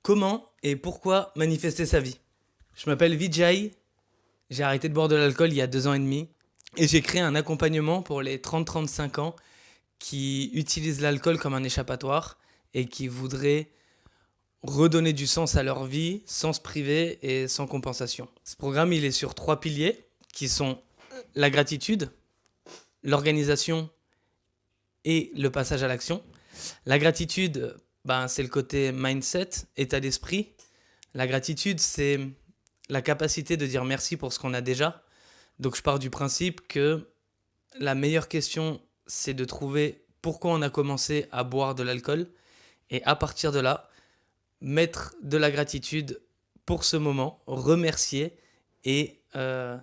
Comment et pourquoi manifester sa vie? Je m'appelle Vijay, j'ai arrêté de boire de l'alcool il y a 2 ans et demi et j'ai créé un accompagnement pour les 30-35 ans qui utilisent l'alcool comme un échappatoire et qui voudraient redonner du sens à leur vie sans se priver et sans compensation. Ce programme, il est sur 3 piliers qui sont la gratitude, l'organisation et le passage à l'action. La gratitude, c'est le côté mindset, état d'esprit. La gratitude, c'est la capacité de dire merci pour ce qu'on a déjà. Donc je pars du principe que la meilleure question, c'est de trouver pourquoi on a commencé à boire de l'alcool et à partir de là, mettre de la gratitude pour ce moment, remercier et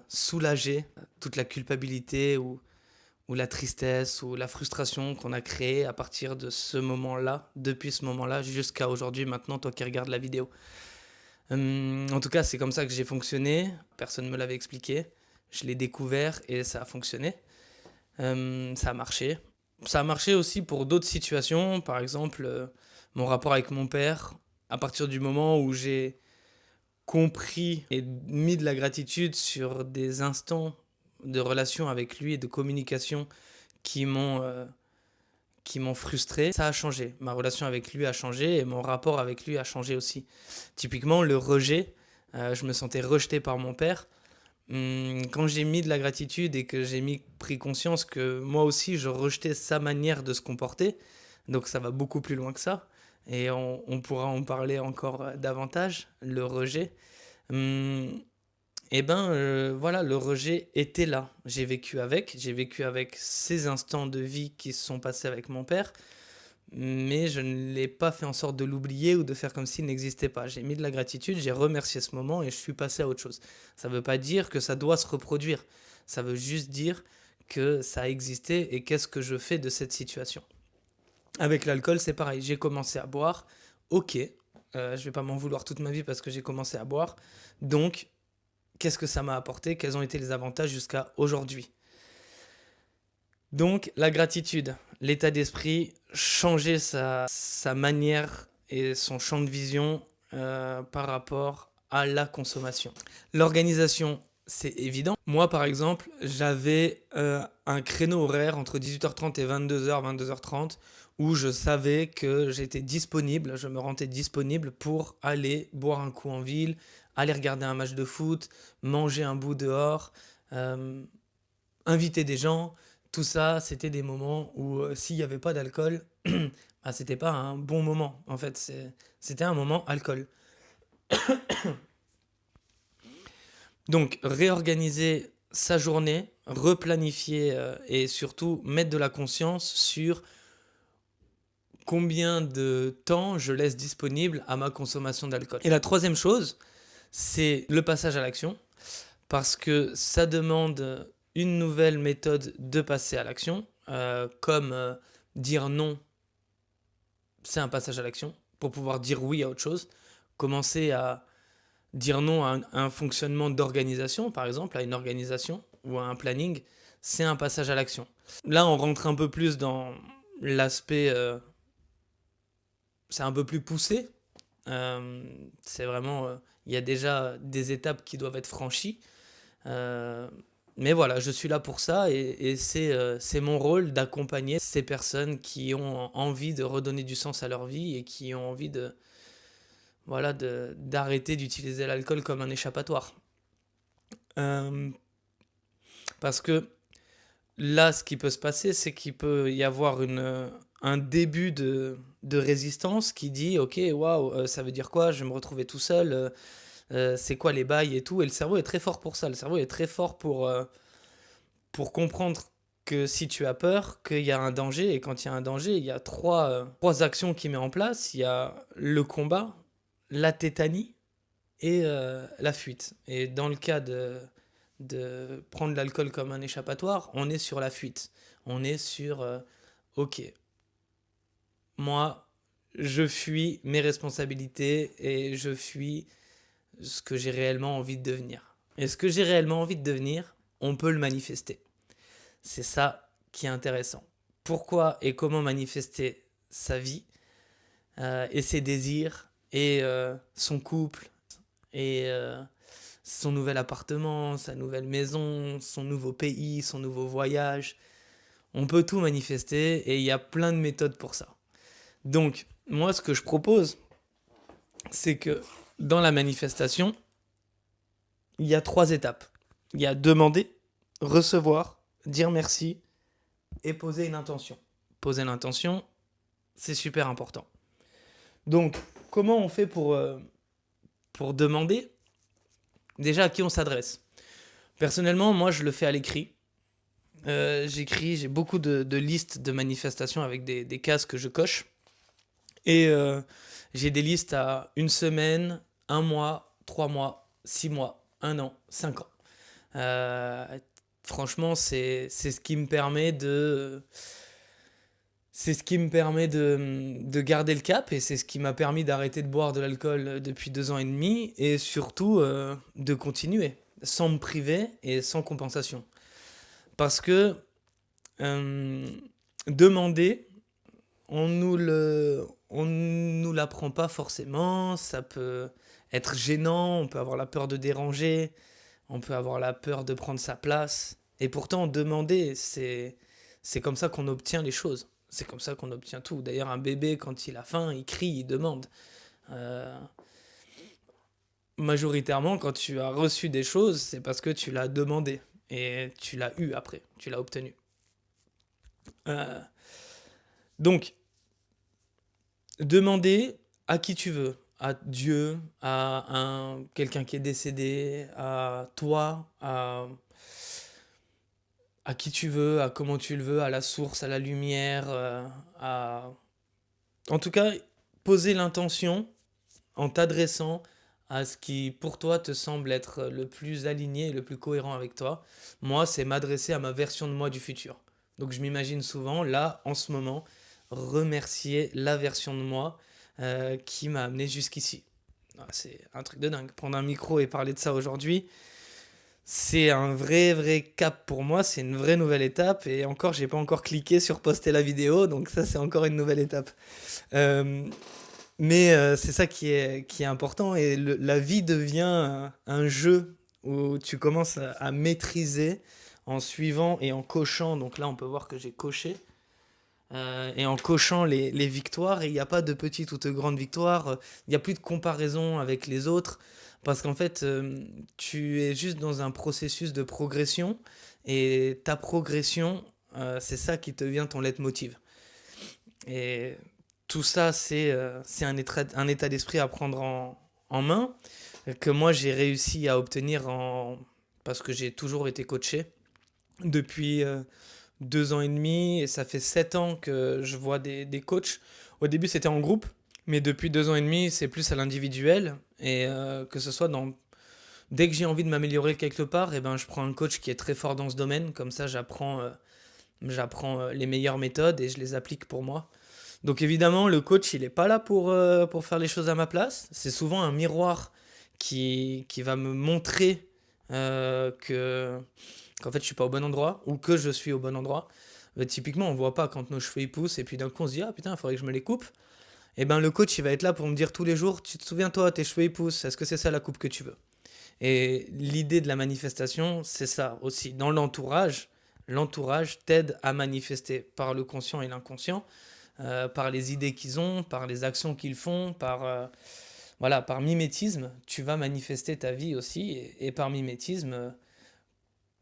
soulager toute la culpabilité ou la tristesse ou la frustration qu'on a créée à partir de ce moment-là, depuis ce moment-là jusqu'à aujourd'hui, maintenant, toi qui regardes la vidéo. En tout cas, c'est comme ça que j'ai fonctionné. Personne ne me l'avait expliqué. Je l'ai découvert et ça a fonctionné. Ça a marché. Ça a marché aussi pour d'autres situations. Par exemple, mon rapport avec mon père. À partir du moment où j'ai compris et mis de la gratitude sur des instants de relation avec lui et de communication qui m'ont frustré, ça a changé. Ma relation avec lui a changé et mon rapport avec lui a changé aussi. Typiquement, le rejet, je me sentais rejeté par mon père. Quand j'ai mis de la gratitude et que pris conscience que moi aussi je rejetais sa manière de se comporter, donc ça va beaucoup plus loin que ça, et on pourra en parler encore davantage, le rejet. Hum, voilà, le rejet était là. J'ai vécu avec ces instants de vie qui se sont passés avec mon père, mais je ne l'ai pas fait en sorte de l'oublier ou de faire comme s'il n'existait pas. J'ai mis de la gratitude, j'ai remercié ce moment et je suis passé à autre chose. Ça ne veut pas dire que ça doit se reproduire. Ça veut juste dire que ça a existé et qu'est-ce que je fais de cette situation. Avec l'alcool, c'est pareil. J'ai commencé à boire. Ok, je vais pas m'en vouloir toute ma vie parce que j'ai commencé à boire. Donc, qu'est-ce que ça m'a apporté? Quels ont été les avantages jusqu'à aujourd'hui? Donc, la gratitude, l'état d'esprit, changer sa manière et son champ de vision par rapport à la consommation. L'organisation, c'est évident. Moi, par exemple, j'avais un créneau horaire entre 18h30 et 22h, 22h30, où je savais que j'étais disponible, je me rendais disponible pour aller boire un coup en ville, aller regarder un match de foot, manger un bout dehors, inviter des gens. Tout ça, c'était des moments où s'il n'y avait pas d'alcool, c'était pas un bon moment. En fait, c'était un moment alcool. Donc, réorganiser sa journée, replanifier et surtout mettre de la conscience sur combien de temps je laisse disponible à ma consommation d'alcool. Et la troisième chose, c'est le passage à l'action, parce que ça demande une nouvelle méthode de passer à l'action, comme dire non, c'est un passage à l'action, pour pouvoir dire oui à autre chose, commencer à dire non à un fonctionnement d'organisation, par exemple, à une organisation ou à un planning, c'est un passage à l'action. Là, on rentre un peu plus dans l'aspect, c'est un peu plus poussé. C'est vraiment, il y a déjà des étapes qui doivent être franchies. Mais voilà, je suis là pour ça et c'est mon rôle d'accompagner ces personnes qui ont envie de redonner du sens à leur vie et qui ont envie d'arrêter d'utiliser l'alcool comme un échappatoire. Parce que là, ce qui peut se passer, c'est qu'il peut y avoir un début de résistance qui dit ok, waouh, ça veut dire quoi? Je vais me retrouver tout seul. C'est quoi les bails et tout? Et le cerveau est très fort pour ça. Le cerveau est très fort pour comprendre que si tu as peur, qu'il y a un danger. Et quand il y a un danger, il y a trois actions qu'il met en place. Il y a le combat, la tétanie et la fuite. Et dans le cas de prendre l'alcool comme un échappatoire, on est sur la fuite. On est sur, ok, moi, je fuis mes responsabilités et je fuis ce que j'ai réellement envie de devenir. Et ce que j'ai réellement envie de devenir, on peut le manifester. C'est ça qui est intéressant. Pourquoi et comment manifester sa vie et ses désirs et son couple, et son nouvel appartement, sa nouvelle maison, son nouveau pays, son nouveau voyage. On peut tout manifester et il y a plein de méthodes pour ça. Donc, moi, ce que je propose, c'est que dans la manifestation, il y a 3 étapes. Il y a demander, recevoir, dire merci et poser une intention. Poser l'intention, c'est super important. Donc, comment on fait pour demander? Déjà, à qui on s'adresse? Personnellement, moi, je le fais à l'écrit. J'ai beaucoup de listes de manifestations avec des cases que je coche. Et j'ai des listes à 1 semaine, 1 mois, 3 mois, 6 mois, 1 an, 5 ans. Euh, Franchement, c'est ce qui me permet de garder le cap et c'est ce qui m'a permis d'arrêter de boire de l'alcool depuis 2 ans et demi et surtout de continuer sans me priver et sans compensation. Parce que euh, demander, on nous l'apprend pas forcément, ça peut être gênant, on peut avoir la peur de déranger, on peut avoir la peur de prendre sa place. Et pourtant, demander, c'est comme ça qu'on obtient les choses. C'est comme ça qu'on obtient tout. D'ailleurs, un bébé, quand il a faim, il crie, il demande. Euh, Majoritairement, quand tu as reçu des choses, c'est parce que tu l'as demandé. Et tu l'as eu après, tu l'as obtenu. Euh, donc, demander à qui tu veux, à Dieu, quelqu'un qui est décédé, à toi, à qui tu veux, à comment tu le veux, à la source, à la lumière, à... En tout cas, poser l'intention en t'adressant à ce qui, pour toi, te semble être le plus aligné et le plus cohérent avec toi. Moi, c'est m'adresser à ma version de moi du futur. Donc, je m'imagine souvent, là, en ce moment, remercier la version de moi qui m'a amené jusqu'ici. Ah, c'est un truc de dingue. Prendre un micro et parler de ça aujourd'hui, c'est un vrai cap pour moi, c'est une vraie nouvelle étape et encore j'ai pas encore cliqué sur poster la vidéo donc ça c'est encore une nouvelle étape. Euh, mais c'est ça qui est important et la vie devient un jeu où tu commences à maîtriser en suivant et en cochant, donc là on peut voir que j'ai coché, et en cochant les victoires, et il n'y a pas de petite ou de grande victoire, il n'y a plus de comparaison avec les autres, parce qu'en fait, tu es juste dans un processus de progression, et ta progression, c'est ça qui devient ton leitmotiv. Et tout ça, c'est un état d'esprit à prendre en main, que moi j'ai réussi à obtenir parce que j'ai toujours été coaché depuis 2 ans et demi et ça fait 7 ans que je vois des coachs. Au début, c'était en groupe, mais depuis 2 ans et demi, c'est plus à l'individuel. Et que ce soit dès que j'ai envie de m'améliorer quelque part, et ben, je prends un coach qui est très fort dans ce domaine. Comme ça, j'apprends les meilleures méthodes et je les applique pour moi. Donc évidemment, le coach, il n'est pas là pour faire les choses à ma place. C'est souvent un miroir qui va me montrer qu'en fait je suis pas au bon endroit ou que je suis au bon endroit. Typiquement, on voit pas quand nos cheveux ils poussent et puis d'un coup on se dit ah putain, il faudrait que je me les coupe. Et ben le coach il va être là pour me dire tous les jours, tu te souviens toi, tes cheveux ils poussent, est-ce que c'est ça la coupe que tu veux? Et l'idée de la manifestation, c'est ça aussi. Dans l'entourage t'aide à manifester par le conscient et l'inconscient, par les idées qu'ils ont, par les actions qu'ils font, voilà, par mimétisme, tu vas manifester ta vie aussi. Et par mimétisme,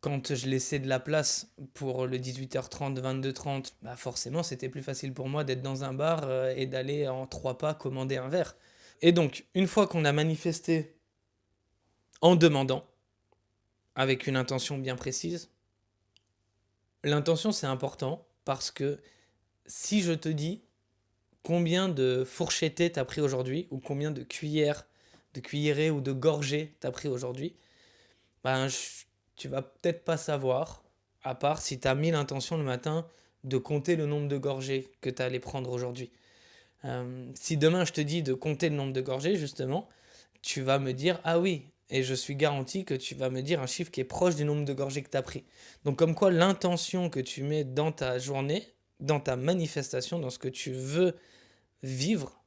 quand je laissais de la place pour le 18h30, 22h30, bah forcément c'était plus facile pour moi d'être dans un bar et d'aller en 3 pas commander un verre. Et donc, une fois qu'on a manifesté en demandant, avec une intention bien précise, l'intention c'est important parce que si je te dis combien de fourchettées t'as pris aujourd'hui, ou combien de cuillères, de cuillerées ou de gorgées t'as pris aujourd'hui, ben, tu vas peut-être pas savoir, à part si tu as mis l'intention le matin de compter le nombre de gorgées que tu allais prendre aujourd'hui. Si demain je te dis de compter le nombre de gorgées, justement, tu vas me dire ah oui, et je suis garanti que tu vas me dire un chiffre qui est proche du nombre de gorgées que tu as pris. Donc comme quoi l'intention que tu mets dans ta journée, dans ta manifestation, dans ce que tu veux vivre,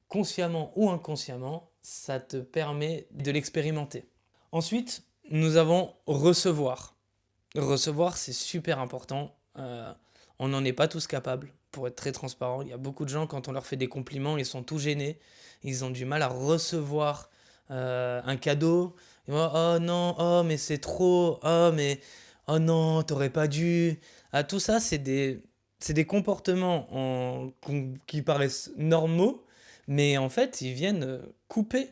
consciemment ou inconsciemment, ça te permet de l'expérimenter. Ensuite, nous avons recevoir. Recevoir, c'est super important. On n'en est pas tous capables, pour être très transparent. Il y a beaucoup de gens, quand on leur fait des compliments, ils sont tout gênés. Ils ont du mal à recevoir un cadeau. Ils vont, oh non, oh mais c'est trop, oh mais, oh non, t'aurais pas dû. Ah, tout ça, c'est des comportements qui paraissent normaux, mais en fait, ils viennent couper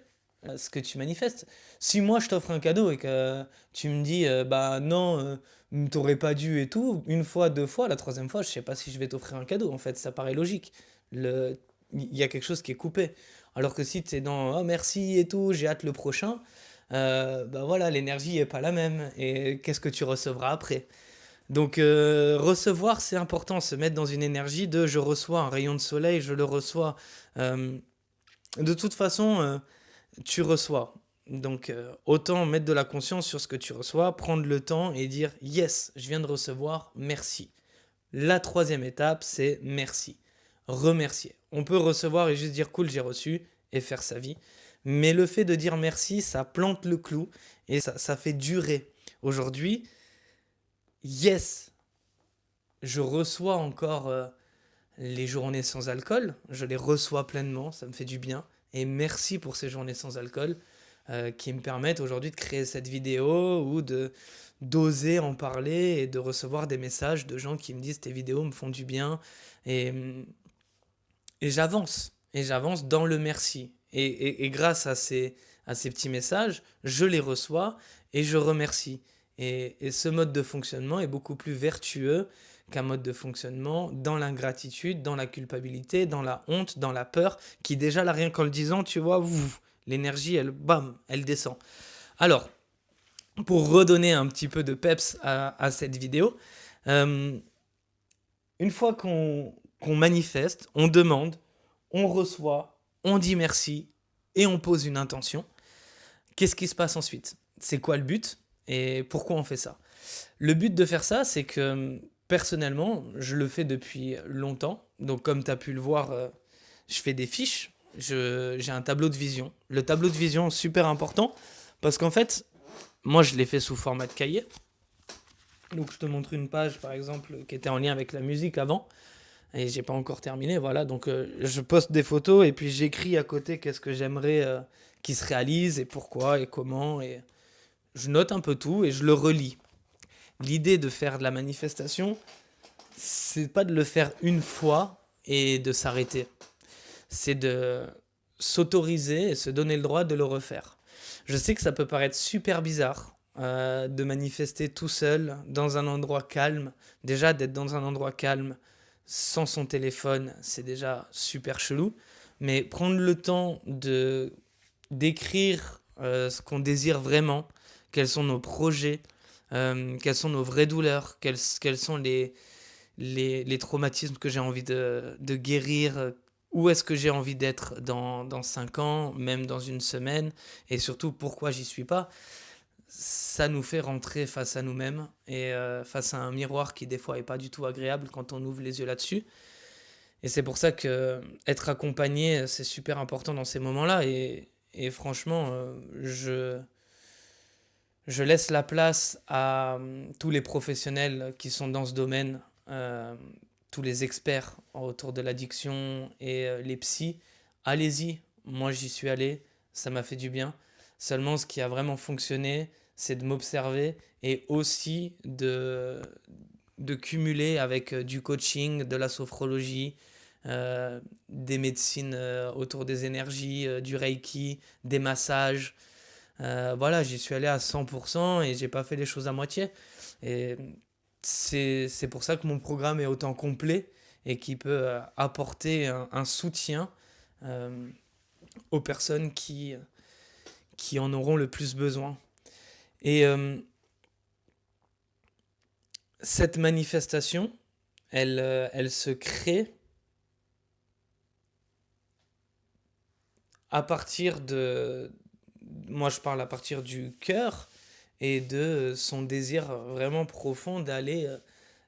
ce que tu manifestes. Si moi je t'offre un cadeau et que tu me dis bah non, t'aurais pas dû et tout, une fois, deux fois, la troisième fois, je sais pas si je vais t'offrir un cadeau. En fait, ça paraît logique. Le... Il y a quelque chose qui est coupé. Alors que si tu es dans oh merci et tout, j'ai hâte le prochain, bah voilà, l'énergie est pas la même. Et qu'est-ce que tu recevras après? Donc recevoir, c'est important, se mettre dans une énergie de je reçois un rayon de soleil, je le reçois. Euh, de toute façon, tu reçois. Donc, autant mettre de la conscience sur ce que tu reçois, prendre le temps et dire yes, je viens de recevoir, merci. La troisième étape, c'est merci. Remercier. On peut recevoir et juste dire cool, j'ai reçu et faire sa vie. Mais le fait de dire merci, ça plante le clou et ça fait durer. Aujourd'hui, yes, je reçois encore les journées sans alcool, je les reçois pleinement, ça me fait du bien. Et merci pour ces journées sans alcool qui me permettent aujourd'hui de créer cette vidéo ou d'oser en parler et de recevoir des messages de gens qui me disent tes vidéos me font du bien et, et j'avance. Et j'avance dans le merci. Et grâce à ces petits messages, je les reçois et je remercie. Et ce mode de fonctionnement est beaucoup plus vertueux qu'un mode de fonctionnement dans l'ingratitude, dans la culpabilité, dans la honte, dans la peur, qui déjà là rien qu'en le disant, tu vois, l'énergie, elle, bam, elle descend. Alors, pour redonner un petit peu de peps à cette vidéo, euh, une fois qu'on manifeste, on demande, on reçoit, on dit merci et on pose une intention, qu'est-ce qui se passe ensuite? C'est quoi le but et pourquoi on fait ça? Le but de faire ça, c'est que personnellement, je le fais depuis longtemps. Donc comme tu as pu le voir, je fais des fiches, j'ai un tableau de vision. Le tableau de vision, super important, parce qu'en fait, moi je l'ai fait sous format de cahier. Donc je te montre une page par exemple qui était en lien avec la musique avant et j'ai pas encore terminé, voilà. Donc je poste des photos et puis j'écris à côté qu'est-ce que j'aimerais qu'il se réalise et pourquoi et comment et je note un peu tout et je le relis. L'idée de faire de la manifestation, c'est pas de le faire une fois et de s'arrêter. C'est de s'autoriser et se donner le droit de le refaire. Je sais que ça peut paraître super bizarre de manifester tout seul dans un endroit calme. Déjà, d'être dans un endroit calme sans son téléphone, c'est déjà super chelou. Mais prendre le temps d'écrire ce qu'on désire vraiment, quels sont nos projets, quelles sont nos vraies douleurs, quels sont les traumatismes que j'ai envie de guérir, où est-ce que j'ai envie d'être dans 5 ans, même dans une semaine, et surtout pourquoi j'y suis pas, ça nous fait rentrer face à nous-mêmes et face à un miroir qui des fois est pas du tout agréable quand on ouvre les yeux là-dessus. Et c'est pour ça que être accompagné, c'est super important dans ces moments-là. Et franchement, je laisse la place à tous les professionnels qui sont dans ce domaine, euh, tous les experts autour de l'addiction et les psys. Allez-y, moi j'y suis allé, ça m'a fait du bien. Seulement, ce qui a vraiment fonctionné, c'est de m'observer et aussi de cumuler avec du coaching, de la sophrologie, des médecines autour des énergies, du reiki, des massages. Voilà, j'y suis allé à 100% et j'ai pas fait les choses à moitié. Et c'est pour ça que mon programme est autant complet et qui peut apporter un soutien euh, aux personnes qui en auront le plus besoin. Et cette manifestation, elle se crée à partir de... Moi, je parle à partir du cœur et de son désir vraiment profond d'aller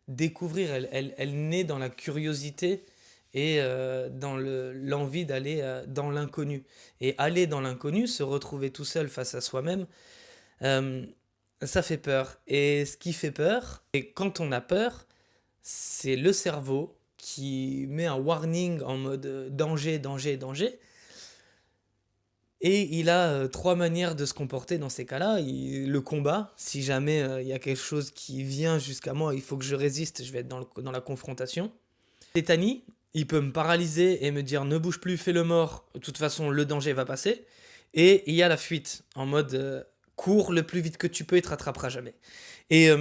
découvrir. Elle naît dans la curiosité et dans l'envie d'aller dans l'inconnu. Et aller dans l'inconnu, se retrouver tout seul face à soi-même, euh, ça fait peur. Et ce qui fait peur, et quand on a peur, c'est le cerveau qui met un warning en mode danger, danger, danger. Et il a trois manières de se comporter dans ces cas-là. Le combat, si jamais il y a quelque chose qui vient jusqu'à moi, il faut que je résiste, je vais être dans la confrontation. Tétanie, il peut me paralyser et me dire ne bouge plus, fais le mort, de toute façon le danger va passer. Et il y a la fuite, en mode cours le plus vite que tu peux, il te rattrapera jamais. Et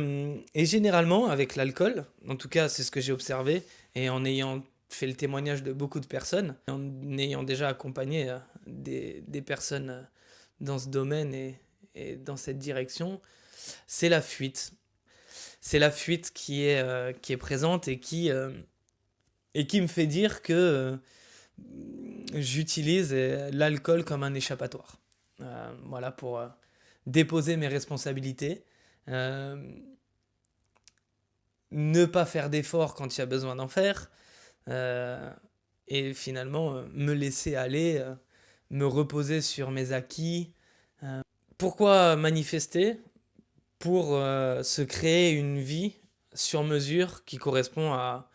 généralement, avec l'alcool, en tout cas c'est ce que j'ai observé, et en ayant fait le témoignage de beaucoup de personnes, en ayant déjà accompagné des personnes dans ce domaine et dans cette direction, c'est la fuite. C'est la fuite qui est présente et qui me fait dire que j'utilise l'alcool comme un échappatoire. Voilà, pour déposer mes responsabilités, euh, ne pas faire d'efforts quand il y a besoin d'en faire, euh, et finalement me laisser aller, me reposer sur mes acquis. Pourquoi manifester? Pour se créer une vie sur mesure qui correspond à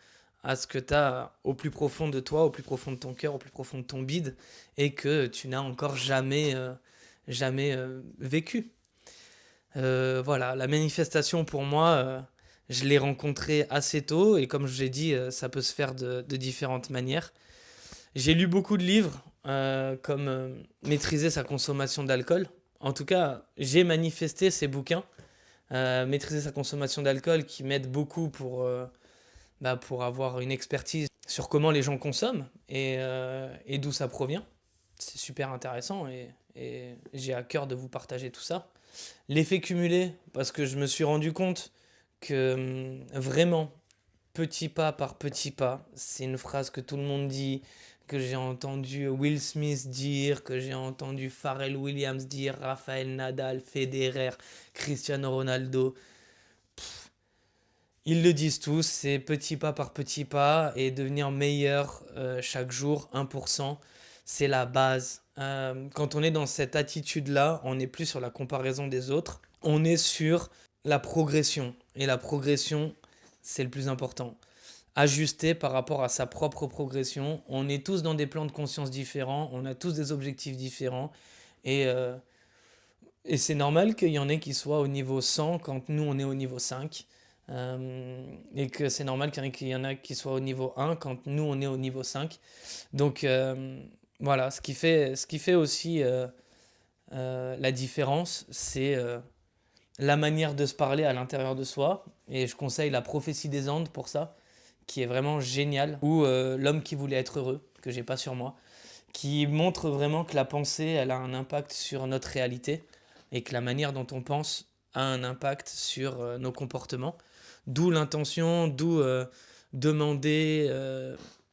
ce que tu as au plus profond de toi, au plus profond de ton cœur, au plus profond de ton bide, et que tu n'as encore jamais vécu. Voilà, la manifestation pour moi, je l'ai rencontrée assez tôt, et comme je l'ai dit, ça peut se faire de différentes manières. J'ai lu beaucoup de livres, comme Maîtriser sa consommation d'alcool. En tout cas, j'ai manifesté ces bouquins, Maîtriser sa consommation d'alcool, qui m'aide beaucoup pour avoir une expertise sur comment les gens consomment et d'où ça provient. C'est super intéressant et j'ai à cœur de vous partager tout ça. L'effet cumulé, parce que je me suis rendu compte que vraiment, petit pas par petit pas, c'est une phrase que tout le monde dit, que j'ai entendu Will Smith dire, que j'ai entendu Pharrell Williams dire, Rafael Nadal, Federer, Cristiano Ronaldo. Ils le disent tous, c'est petit pas par petit pas et devenir meilleur chaque jour, 1%, c'est la base. Quand on est dans cette attitude-là, on n'est plus sur la comparaison des autres, on est sur la progression. Et la progression, c'est le plus important. Ajuster par rapport à sa propre progression. On est tous dans des plans de conscience différents, on a tous des objectifs différents. Et, euh, et c'est normal qu'il y en ait qui soient au niveau 100 quand nous on est au niveau 5. Et que c'est normal qu'il y en a qui soient au niveau 1 quand nous on est au niveau 5. Donc voilà, ce qui fait aussi la différence, c'est la manière de se parler à l'intérieur de soi. Et je conseille la prophétie des Andes pour ça, qui est vraiment génial. Ou l'homme qui voulait être heureux, que j'ai pas sur moi, qui montre vraiment que la pensée, elle a un impact sur notre réalité et que la manière dont on pense a un impact sur nos comportements. D'où l'intention, d'où demander,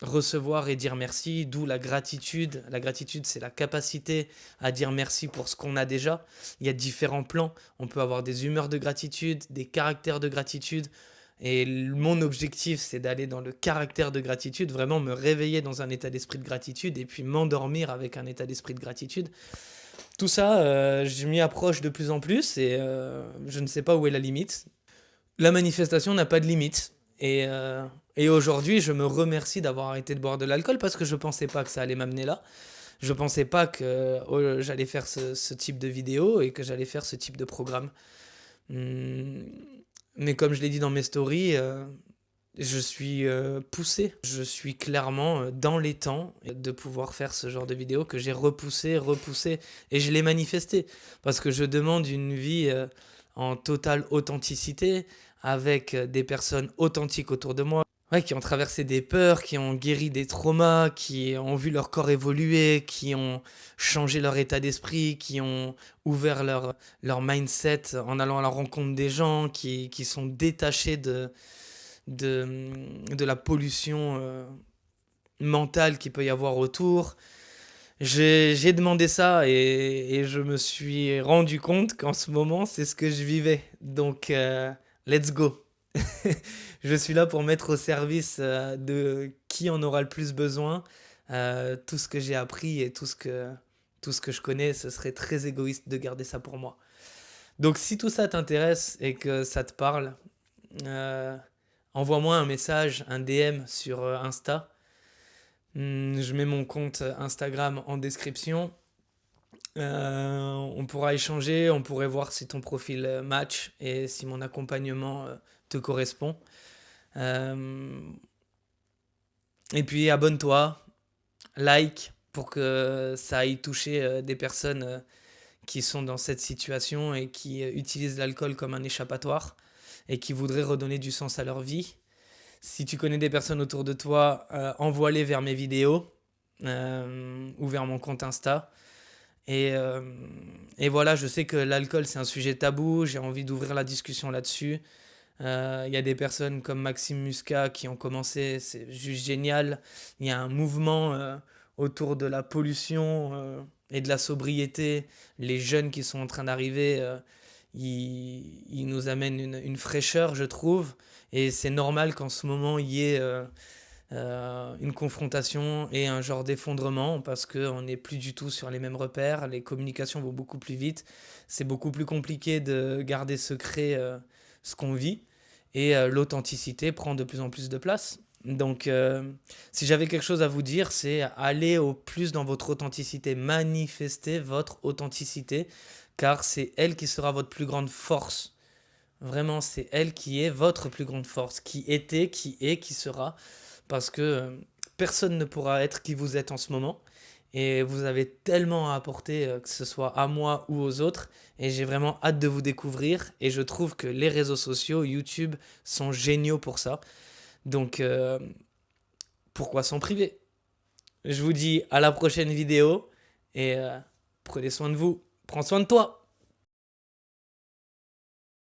recevoir et dire merci, d'où la gratitude. La gratitude, c'est la capacité à dire merci pour ce qu'on a déjà. Il y a différents plans. On peut avoir des humeurs de gratitude, des caractères de gratitude. Et mon objectif, c'est d'aller dans le caractère de gratitude, vraiment me réveiller dans un état d'esprit de gratitude et puis m'endormir avec un état d'esprit de gratitude. Tout ça, je m'y approche de plus en plus et je ne sais pas où est la limite. La manifestation n'a pas de limite. Et aujourd'hui, je me remercie d'avoir arrêté de boire de l'alcool parce que je ne pensais pas que ça allait m'amener là. Je ne pensais pas que j'allais faire ce type de vidéo et que j'allais faire ce type de programme. Hum, Mais comme je l'ai dit dans mes stories, je suis poussé. Je suis clairement dans les temps de pouvoir faire ce genre de vidéo que j'ai repoussé, repoussé. Et je l'ai manifesté. Parce que je demande une vie en totale authenticité, avec des personnes authentiques autour de moi. Ouais, qui ont traversé des peurs, qui ont guéri des traumas, qui ont vu leur corps évoluer, qui ont changé leur état d'esprit, qui ont ouvert leur mindset en allant à la rencontre des gens, qui sont détachés de, de la pollution mentale qu'il peut y avoir autour. J'ai demandé ça et je me suis rendu compte qu'en ce moment, c'est ce que je vivais. Donc, let's go. Je suis là pour mettre au service de qui en aura le plus besoin. Tout ce que j'ai appris et tout ce que je connais, ce serait très égoïste de garder ça pour moi. Donc si tout ça t'intéresse et que ça te parle, euh, envoie-moi un message, un DM sur Insta. Je mets mon compte Instagram en description. On pourra échanger, on pourrait voir si ton profil match et si mon accompagnement te correspond. Euh, et puis abonne-toi, like pour que ça aille toucher des personnes qui sont dans cette situation et qui utilisent l'alcool comme un échappatoire et qui voudraient redonner du sens à leur vie. Si tu connais des personnes autour de toi, envoie-les vers mes vidéos ou vers mon compte Insta. Et, euh, et voilà, je sais que l'alcool c'est un sujet tabou, j'ai envie d'ouvrir la discussion là-dessus. Il y a des personnes comme Maxime Muscat qui ont commencé, c'est juste génial. Il y a un mouvement autour de la pollution et de la sobriété. Les jeunes qui sont en train d'arriver, ils nous amènent une fraîcheur, je trouve. Et c'est normal qu'en ce moment, il y ait une confrontation et un genre d'effondrement parce qu'on n'est plus du tout sur les mêmes repères. Les communications vont beaucoup plus vite. C'est beaucoup plus compliqué de garder secret ce qu'on vit et l'authenticité prend de plus en plus de place. Donc, si j'avais quelque chose à vous dire, c'est aller au plus dans votre authenticité, manifester votre authenticité, car c'est elle qui sera votre plus grande force. Vraiment, c'est elle qui est votre plus grande force, qui était, qui est, qui sera, parce que personne ne pourra être qui vous êtes en ce moment. Et vous avez tellement à apporter, que ce soit à moi ou aux autres. Et j'ai vraiment hâte de vous découvrir. Et je trouve que les réseaux sociaux, YouTube, sont géniaux pour ça. Donc, pourquoi s'en priver? Je vous dis à la prochaine vidéo. Et prenez soin de vous. Prends soin de toi.